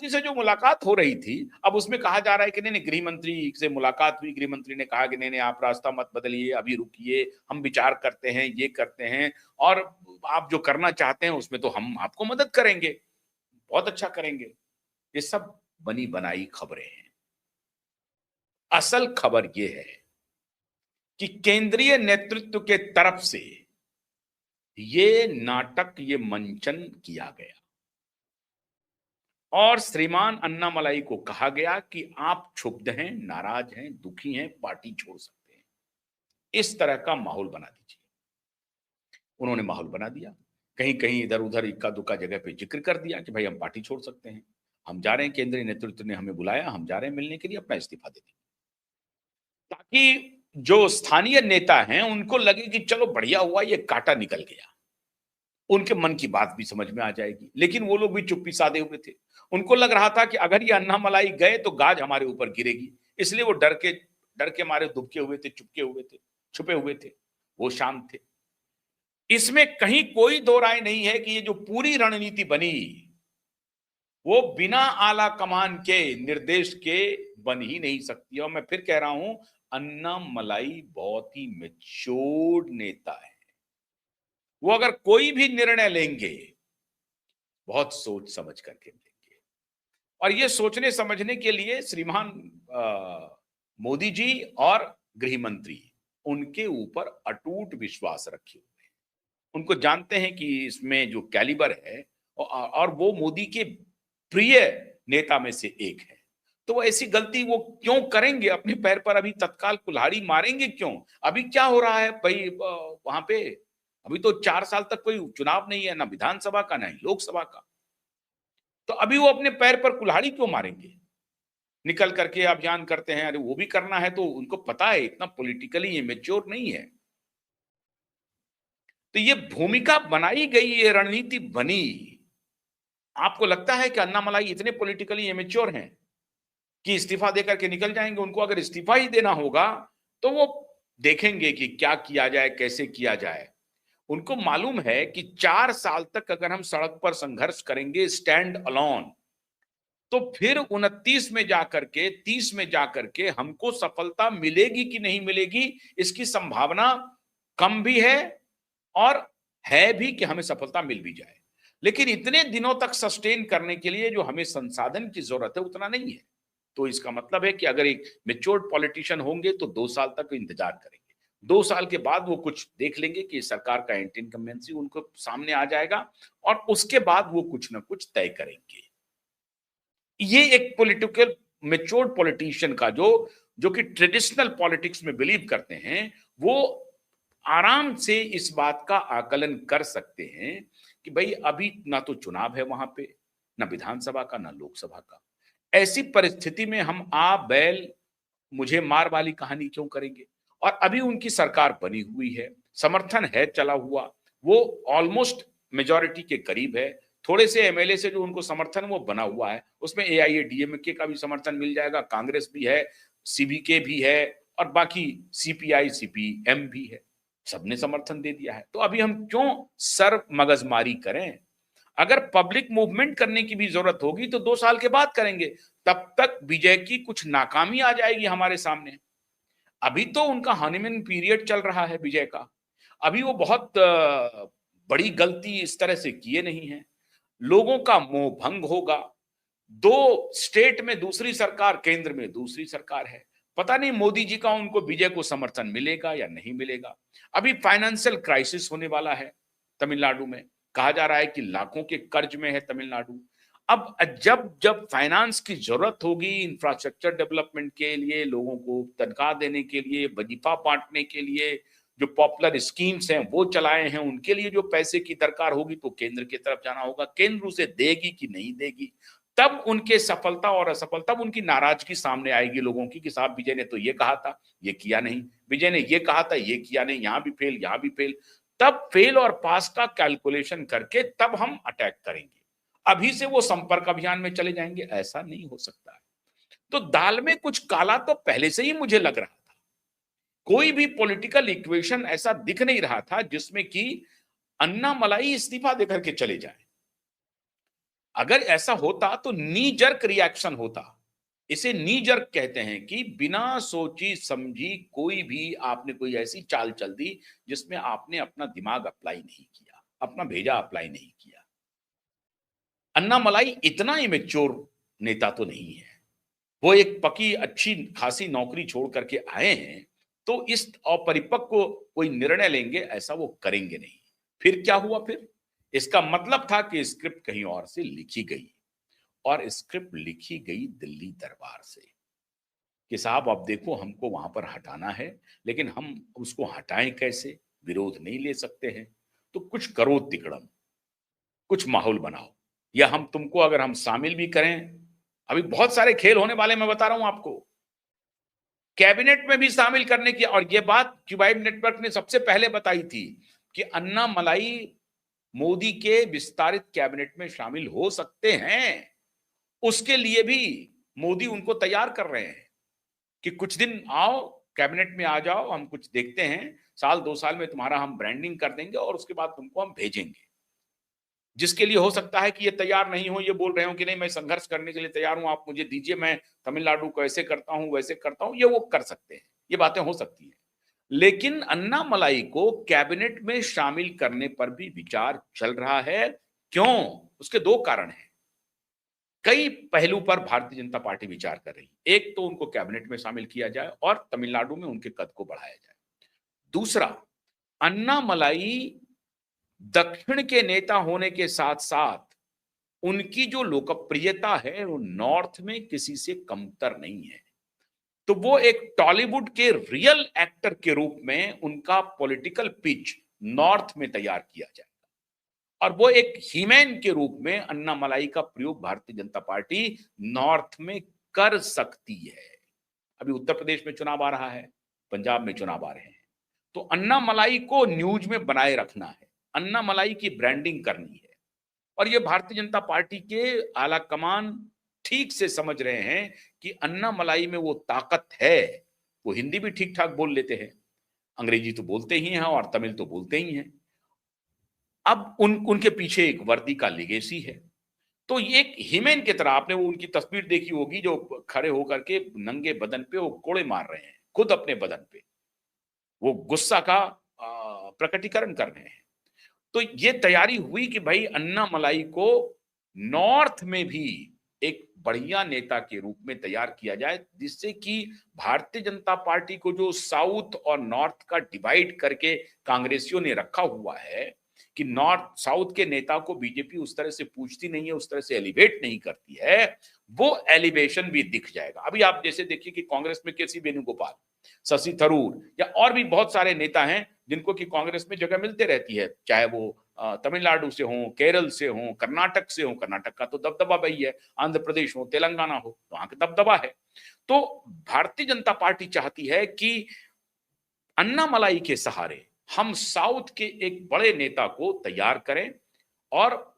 मंत्री से जो मुलाकात हो रही थी, अब उसमें कहा जा रहा है कि नहीं नहीं, गृह मंत्री से मुलाकात हुई, गृह मंत्री ने कहा कि नहीं नहीं, आप रास्ता मत बदलिए, अभी रुकिए, हम विचार करते हैं, ये करते हैं, और आप जो करना चाहते हैं उसमें तो हम आपको मदद करेंगे, बहुत अच्छा करेंगे। ये सब बनी बनाई खबरें हैं। असल खबर ये है कि केंद्रीय नेतृत्व के तरफ से ये नाटक, ये मंचन किया गया और श्रीमान अन्नामलाई को कहा गया कि आप क्षुब्ध हैं, नाराज हैं, दुखी हैं, पार्टी छोड़ सकते हैं। इस तरह का माहौल बना दीजिए। उन्होंने माहौल बना दिया, कहीं कहीं इधर उधर इक्का दुक्का जगह पे जिक्र कर दिया कि भाई हम पार्टी छोड़ सकते हैं, हम जा रहे हैं, केंद्रीय नेतृत्व ने हमें बुलाया, हम जा रहे हैं मिलने के लिए, अपना इस्तीफा दे दें, ताकि जो स्थानीय नेता हैं उनको लगे कि चलो बढ़िया हुआ, ये कांटा निकल गया, उनके मन की बात भी समझ में आ जाएगी। लेकिन वो लोग भी चुप्पी साधे हुए थे। उनको लग रहा था कि अगर ये अन्नामलाई गए तो गाज हमारे ऊपर गिरेगी, इसलिए वो डर के मारे दुबके हुए थे, चुपके हुए थे, छुपे हुए थे, वो शांत थे। इसमें कहीं कोई दो राय नहीं है कि ये जो पूरी रणनीति बनी, वो बिना आला कमान के निर्देश के बन ही नहीं सकती। और मैं फिर कह रहा हूं, अन्नामलाई बहुत ही मैच्योर्ड नेता है। वो अगर कोई भी निर्णय लेंगे, बहुत सोच समझ करके लेंगे। और ये सोचने समझने के लिए श्रीमान मोदी जी और गृह मंत्री उनके ऊपर अटूट विश्वास रखे हुए हैं। उनको जानते हैं कि इसमें जो कैलिबर है, और वो मोदी के प्रिय नेता में से एक है, तो वो ऐसी गलती वो क्यों करेंगे? अपने पैर पर अभी तत्काल कुल्हाड़ी मारेंगे क्यों? अभी क्या हो रहा है भाई वहां पे? अभी तो 4 साल तक कोई चुनाव नहीं है, ना विधानसभा का ना ही लोकसभा का। तो अभी वो अपने पैर पर कुल्हाड़ी क्यों मारेंगे? निकल करके अभियान करते हैं, अरे वो भी करना है, तो उनको पता है इतना पॉलिटिकली इमेच्योर नहीं है। तो ये भूमिका बनाई गई, ये रणनीति बनी। आपको लगता है कि अन्नामलाई इतने पॉलिटिकली इमेच्योर हैं कि इस्तीफा देकर के निकल जाएंगे? उनको अगर इस्तीफा ही देना होगा तो वो देखेंगे कि क्या किया जाए, कैसे किया जाए। उनको मालूम है कि 4 साल तक अगर हम सड़क पर संघर्ष करेंगे स्टैंड अलोन, तो फिर 29 में जाकर के, 30 में जाकर के हमको सफलता मिलेगी कि नहीं मिलेगी, इसकी संभावना कम भी है और है भी कि हमें सफलता मिल भी जाए। लेकिन इतने दिनों तक सस्टेन करने के लिए जो हमें संसाधन की जरूरत है उतना नहीं है। तो इसका मतलब है कि अगर एक मेच्योर्ड पॉलिटिशियन होंगे तो 2 साल तक इंतजार करेंगे। 2 साल के बाद वो कुछ देख लेंगे कि सरकार का एंटी इनकम्बेंसी उनको सामने आ जाएगा और उसके बाद वो कुछ ना कुछ तय करेंगे। ये एक पॉलिटिकल मेच्योर्ड पॉलिटिशियन का जो जो कि ट्रेडिशनल पॉलिटिक्स में बिलीव करते हैं, वो आराम से इस बात का आकलन कर सकते हैं कि भाई अभी ना तो चुनाव है वहां पे, ना विधानसभा का, ना लोकसभा का। ऐसी परिस्थिति में हम आ बैल मुझे मार वाली कहानी क्यों करेंगे? और अभी उनकी सरकार बनी हुई है, समर्थन है चला हुआ, वो ऑलमोस्ट मेजॉरिटी के करीब है। थोड़े से एमएलए से जो उनको समर्थन वो बना हुआ है, उसमें एआईएडीएमके का भी समर्थन मिल जाएगा, कांग्रेस भी है, सीबीके भी है और बाकी सीपीआई सीपीएम भी है। सबने समर्थन दे दिया है, तो अभी हम क्यों सर मगजमारी करें? अगर पब्लिक मूवमेंट करने की भी जरूरत होगी तो 2 साल के बाद करेंगे। तब तक विजय की कुछ नाकामी आ जाएगी हमारे सामने। अभी तो उनका हनीमून पीरियड चल रहा है विजय का। अभी वो बहुत बड़ी गलती इस तरह से किए नहीं है। लोगों का मोह भंग होगा। 2 स्टेट में दूसरी सरकार, केंद्र में दूसरी सरकार है। पता नहीं मोदी जी का उनको विजय को समर्थन मिलेगा या नहीं मिलेगा। अभी फाइनेंशियल क्राइसिस होने वाला है तमिलनाडु में। कहा जा रहा है कि लाखों के कर्ज में है तमिलनाडु। अब जब जब फाइनेंस की जरूरत होगी इंफ्रास्ट्रक्चर डेवलपमेंट के लिए, लोगों को तनख्वाह देने के लिए, वजीफा बांटने के लिए, जो पॉपुलर स्कीम्स हैं वो चलाए हैं, उनके लिए जो पैसे की दरकार होगी तो केंद्र की तरफ जाना होगा। केंद्र उसे देगी कि नहीं देगी, तब उनके सफलता और असफलता, उनकी नाराजगी सामने आएगी लोगों की कि साहब विजय ने तो ये कहा था, ये किया नहीं, विजय ने ये कहा था, ये किया नहीं, यहां भी फेल, यहां भी फेल। तब फेल और पास का कैलकुलेशन करके तब हम अटैक करेंगे। अभी से वो संपर्क अभियान में चले जाएंगे, ऐसा नहीं हो सकता है। तो दाल में कुछ काला तो पहले से ही मुझे लग रहा था। कोई भी पॉलिटिकल इक्वेशन ऐसा दिख नहीं रहा था जिसमें कि अन्नामलाई इस्तीफा देकर के चले जाए। अगर ऐसा होता तो नी जर्क रिएक्शन होता। इसे नी जर्क कहते हैं कि बिना सोची समझी कोई भी आपने कोई ऐसी चाल चल दी जिसमें आपने अपना दिमाग अप्लाई नहीं किया, अपना भेजा अप्लाई नहीं किया। अन्नामलाई इतना इमेच्योर नेता तो नहीं है। वो एक पकी अच्छी खासी नौकरी छोड़ करके आए हैं, तो इस अपरिपक्व कोई निर्णय लेंगे ऐसा वो करेंगे नहीं। फिर क्या हुआ फिर? इसका मतलब था कि स्क्रिप्ट कहीं और से लिखी गई और स्क्रिप्ट लिखी गई दिल्ली दरबार से कि साहब अब देखो हमको वहां पर हटाना है, लेकिन हम उसको हटाएं कैसे? विरोध नहीं ले सकते हैं, तो कुछ करो तिकड़म, कुछ माहौल बनाओ, या हम तुमको अगर हम शामिल भी करें, अभी बहुत सारे खेल होने वाले मैं बता रहा हूं आपको। कैबिनेट में भी शामिल करने की, और ये बात क्यूबाइड नेटवर्क ने सबसे पहले बताई थी कि अन्ना मलाई मोदी के विस्तारित कैबिनेट में शामिल हो सकते हैं। उसके लिए भी मोदी उनको तैयार कर रहे हैं कि कुछ दिन आओ, कैबिनेट में आ जाओ, हम कुछ देखते हैं, साल 2 साल में तुम्हारा हम ब्रांडिंग कर देंगे और उसके बाद तुमको हम भेजेंगे। जिसके लिए हो सकता है कि ये तैयार नहीं हो, ये बोल रहे हो कि नहीं मैं संघर्ष करने के लिए तैयार हूं, आप मुझे दीजिए, मैं तमिलनाडु को ऐसे करता हूं वैसे करता हूं, ये वो कर सकते हैं, ये बातें हो सकती हैं। लेकिन अन्नामलाई को कैबिनेट में शामिल करने पर भी विचार चल रहा है। क्यों? उसके 2 कारण हैं। कई पहलू पर भारतीय जनता पार्टी विचार कर रही है। एक तो उनको कैबिनेट में शामिल किया जाए और तमिलनाडु में उनके कद को बढ़ाया जाए। दूसरा, अन्नामलाई दक्षिण के नेता होने के साथ-साथ उनकी जो लोकप्रियता है वो नॉर्थ में किसी से कमतर नहीं है। तो वो एक टॉलीवुड के रियल एक्टर के रूप में उनका पॉलिटिकल पिच नॉर्थ में तैयार किया जाएगा और वो एक हीमैन के रूप में अन्नामलाई का प्रयोग भारतीय जनता पार्टी नॉर्थ में कर सकती है। अभी उत्तर प्रदेश में चुनाव आ रहा है, पंजाब में चुनाव आ रहे हैं, तो अन्नामलाई को न्यूज में बनाए रखना है, अन्नामलाई की ब्रांडिंग करनी है। और ये भारतीय जनता पार्टी के आला कमान ठीक से समझ रहे हैं कि अन्नामलाई में वो ताकत है। वो हिंदी भी ठीक ठाक बोल लेते हैं, अंग्रेजी तो बोलते ही हैं और तमिल तो बोलते ही हैं। अब उनके पीछे एक वर्दी का लेगेसी है। तो ये एक हीमेन की तरह, आपने वो उनकी तस्वीर देखी होगी जो खड़े होकर के नंगे बदन पे वो कोड़े मार रहे हैं खुद अपने बदन पे, वो गुस्सा का प्रकटीकरण कर रहे हैं। तो ये तैयारी हुई कि भाई अन्नामलाई को नॉर्थ में भी एक बढ़िया नेता के रूप में तैयार किया जाए, जिससे कि भारतीय जनता पार्टी को जो साउथ और नॉर्थ का डिवाइड करके कांग्रेसियों ने रखा हुआ है कि नॉर्थ साउथ के नेता को बीजेपी उस तरह से पूछती नहीं है, उस तरह से एलिवेट नहीं करती है, वो एलिवेशन भी दिख जाएगा। अभी आप जैसे देखिए कि कांग्रेस में केसी वेणुगोपाल, शशि थरूर या और भी बहुत सारे नेता हैं जिनको कि कांग्रेस में जगह मिलते रहती है, चाहे वो तमिलनाडु से हो, केरल से हो, कर्नाटक से हो, कर्नाटक का तो दबदबा भाई है, आंध्र प्रदेश हो, तेलंगाना हो, तो वहां का दबदबा है। तो भारतीय जनता पार्टी चाहती है कि अन्नामलाई के सहारे हम साउथ के एक बड़े नेता को तैयार करें और